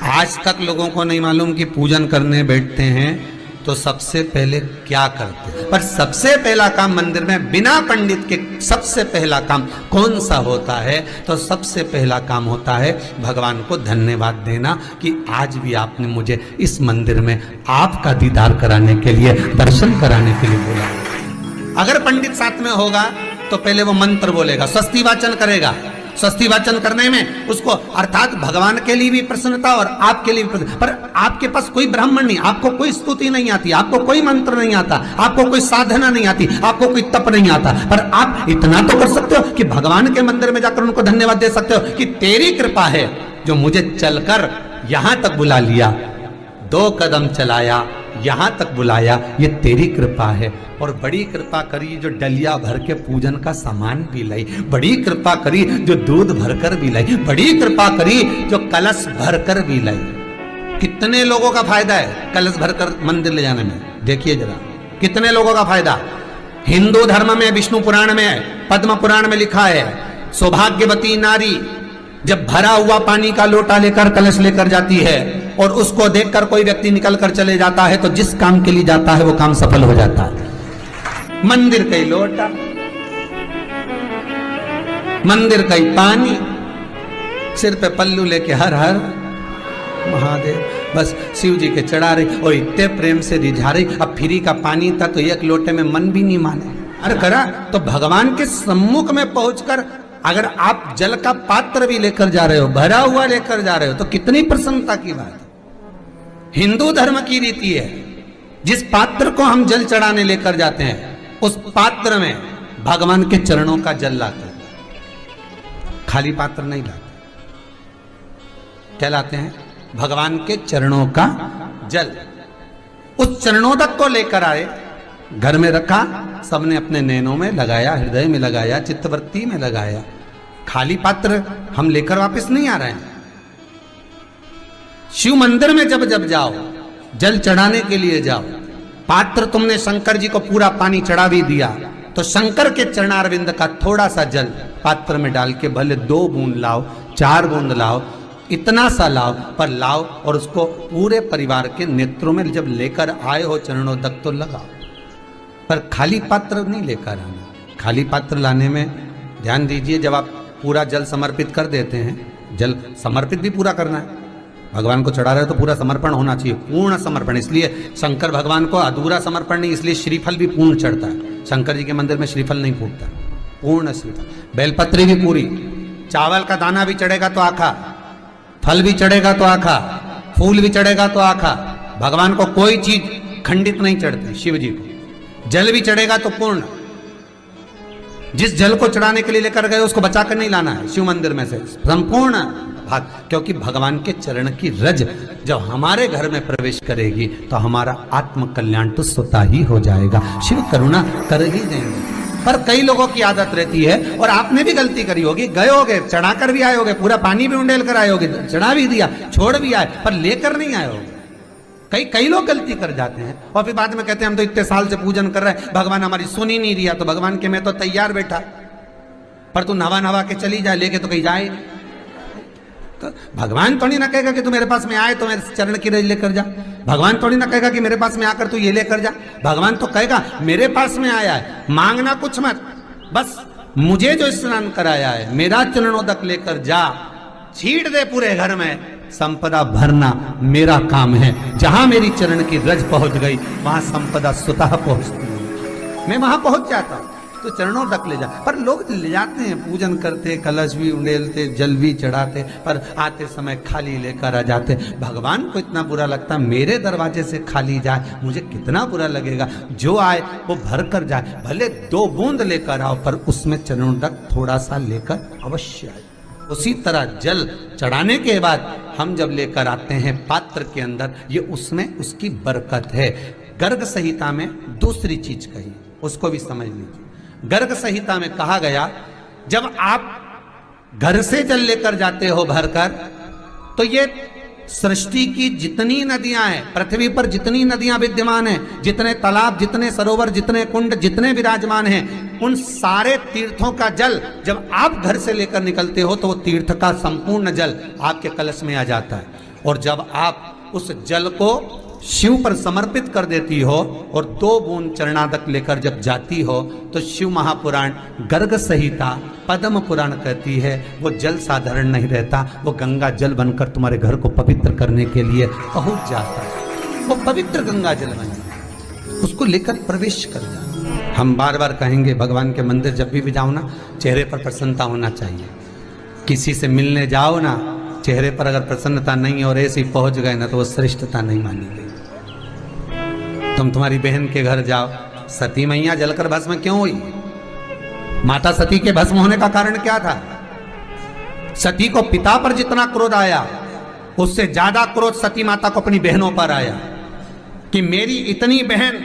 आज तक लोगों को नहीं मालूम कि पूजन करने बैठते हैं तो सबसे पहले क्या करते हैं। पर सबसे पहला काम मंदिर में बिना पंडित के सबसे पहला काम कौन सा होता है? तो सबसे पहला काम होता है भगवान को धन्यवाद देना कि आज भी आपने मुझे इस मंदिर में आपका दीदार कराने के लिए, दर्शन कराने के लिए बोला। अगर पंडित साथ में होगा तो पहले वो मंत्र बोलेगा, स्वस्ति वाचन करेगा। स्वस्ति वाचन करने में उसको अर्थात भगवान के लिए भी प्रसन्नता और आपके लिए भी प्रसन्नता। पर आपके पास कोई ब्राह्मण नहीं, आपको कोई स्तुति नहीं आती, आपको कोई मंत्र नहीं आता, आपको कोई साधना नहीं आती, आपको कोई तप नहीं आता, पर आप इतना तो कर सकते हो कि भगवान के मंदिर में जाकर उनको धन्यवाद दे सकते हो कि तेरी कृपा है जो मुझे चलकर यहां तक बुला लिया, 2 कदम चलाया, यहां तक बुलाया, ये तेरी कृपा है। और बड़ी कृपा करी जो डलिया भर के पूजन का सामान भी लाई, बड़ी कृपा करी जो दूध भरकर भी लाई, बड़ी कृपा करी जो कलश भरकर भी लाई। कितने लोगों का फायदा है कलश भरकर मंदिर ले जाने में? देखिए जरा कितने लोगों का फायदा। हिंदू धर्म में विष्णु पुराण में, पद्म पुराण में लिखा है, सौभाग्यवती नारी जब भरा हुआ पानी का लोटा लेकर कलश लेकर जाती है और उसको देखकर कोई व्यक्ति निकल कर चले जाता है तो जिस काम के लिए जाता है वो काम सफल हो जाता है। मंदिर का ही लोटा, मंदिर का ही पानी, सिर पे पल्लू लेके हर हर महादेव, बस शिव जी के चढ़ा रही और इतने प्रेम से रिझा रही। अब फ्री का पानी था तो एक लोटे में मन भी नहीं माने। अरे करा तो भगवान के सम्मुख में पहुंचकर अगर आप जल का पात्र भी लेकर जा रहे हो, भरा हुआ लेकर जा रहे हो, तो कितनी प्रसन्नता की बात है। हिंदू धर्म की रीति है, जिस पात्र को हम जल चढ़ाने लेकर जाते हैं उस पात्र में भगवान के चरणों का जल लाते हैं, खाली पात्र नहीं लाते। क्या लाते हैं? भगवान के चरणों का जल। उस चरणोदक को लेकर आए, घर में रखा, सबने अपने नैनों में लगाया, हृदय में लगाया, चित्तवृत्ति में लगाया। खाली पात्र हम लेकर वापस नहीं आ रहे हैं। शिव मंदिर में जब जब जाओ, जल चढ़ाने के लिए जाओ, पात्र तुमने शंकर जी को पूरा पानी चढ़ा भी दिया तो शंकर के चरणारविंद का थोड़ा सा जल पात्र में डाल के भले 2 बूंद लाओ, 4 बूंद लाओ, इतना सा लाओ, पर लाओ और उसको पूरे परिवार के नेत्रों में जब लेकर आए हो चरणोदक तो लगाओ। पर खाली पात्र नहीं लेकर आना। खाली पात्र लाने में ध्यान दीजिए, जब आप पूरा जल समर्पित कर देते हैं, जल समर्पित भी पूरा करना है, भगवान को चढ़ा रहे हो तो पूरा समर्पण होना चाहिए, पूर्ण समर्पण। इसलिए शंकर भगवान को अधूरा समर्पण नहीं, इसलिए श्रीफल भी पूर्ण चढ़ता है। शंकर जी के मंदिर में श्रीफल नहीं फूटता, पूर्ण श्रीफल। बेलपत्री भी पूरी, चावल का दाना भी चढ़ेगा तो आखा, फल भी चढ़ेगा तो आखा, फूल भी चढ़ेगा तो आखा। भगवान को कोई चीज खंडित नहीं चढ़ती, शिव जी को जल भी चढ़ेगा तो पूर्ण। जिस जल को चढ़ाने के लिए लेकर गए उसको बचाकर नहीं लाना है शिव मंदिर में से, संपूर्ण भाग, क्योंकि भगवान के चरण की रज जब हमारे घर में प्रवेश करेगी तो हमारा आत्म कल्याण तो स्वतः ही हो जाएगा। शिव करुणा कर ही देंगे। पर कई लोगों की आदत रहती है, और आपने भी गलती करी होगी, गए होगे, चढ़ाकर भी आए होगे, पूरा पानी भी उंडेल कर आए होगे, चढ़ा भी दिया, छोड़ भी आए, पर लेकर नहीं आए होगे। कई लोग गलती कर जाते हैं और फिर बाद में कहते हैं हम तो इतने साल से पूजन कर रहे हैं, भगवान हमारी सुन ही नहीं दिया। तो भगवान के मैं तो तैयार बैठा, पर तू नवा के चली जाए, लेके तो कहीं जाए। तो भगवान थोड़ी ना कहेगा कि तू मेरे पास में आए तो मेरे चरण की रज लेकर जा। भगवान थोड़ी ना कहेगा कि मेरे पास में आकर तू ये लेकर जा। भगवान तो कहेगा मेरे पास में आया है, मांगना कुछ मत, बस मुझे जो स्नान कराया है मेरा चरणोदक लेकर जा, छीट दे पूरे घर में, संपदा भरना मेरा काम है। जहां मेरी चरण की रज पहुंच गई वहां संपदा स्वतः पहुंचती है, मैं वहां पहुंच जाता हूं। तो चरणों तक ले जा, पर लोग ले जाते हैं, पूजन करते, कलश भी उंडेलते, जल भी चढ़ाते, पर आते समय खाली लेकर आ जाते। भगवान को इतना बुरा लगता, मेरे दरवाजे से खाली जाए, मुझे कितना बुरा लगेगा। जो आए वो भर कर जाए, भले 2 बूंद लेकर आओ, पर उसमें चरणों तक थोड़ा सा लेकर अवश्य आए। उसी तरह जल चढ़ाने के बाद हम जब लेकर आते हैं पात्र के अंदर, ये उसमें उसकी बरकत है। गर्ग संहिता में दूसरी चीज कही, उसको भी समझ लीजिए। गर्ग संहिता में कहा गया, जब आप घर से जल लेकर जाते हो भरकर, तो ये सृष्टि की जितनी नदियां हैं, पृथ्वी पर जितनी नदियां विद्यमान हैं, जितने तालाब, जितने सरोवर, जितने कुंड, जितने विराजमान हैं, उन सारे तीर्थों का जल जब आप घर से लेकर निकलते हो तो वो तीर्थ का संपूर्ण जल आपके कलश में आ जाता है। और जब आप उस जल को शिव पर समर्पित कर देती हो और 2 बूंद चरणादक लेकर जब जाती हो तो शिव महापुराण गर्ग संहिता पद्म पुराण कहती है वो जल साधारण नहीं रहता, वो गंगा जल बनकर तुम्हारे घर को पवित्र करने के लिए पहुंच जाता है। वो पवित्र गंगा जल बन जाता, उसको लेकर प्रवेश कर जाता। हम बार बार कहेंगे भगवान के मंदिर जब भी जाओ ना, चेहरे पर प्रसन्नता होना चाहिए। किसी से मिलने जाओ ना, चेहरे पर अगर प्रसन्नता नहीं और ऐसे ही पहुंच गए ना तो वो श्रेष्ठता नहीं मानी गई। तुम तुम्हारी बहन के घर जाओ, सती मैया जलकर भस्म क्यों हुई? माता सती के भस्म होने का कारण क्या था? सती को पिता पर जितना क्रोध आया उससे ज्यादा क्रोध सती माता को अपनी बहनों पर आया कि मेरी इतनी बहन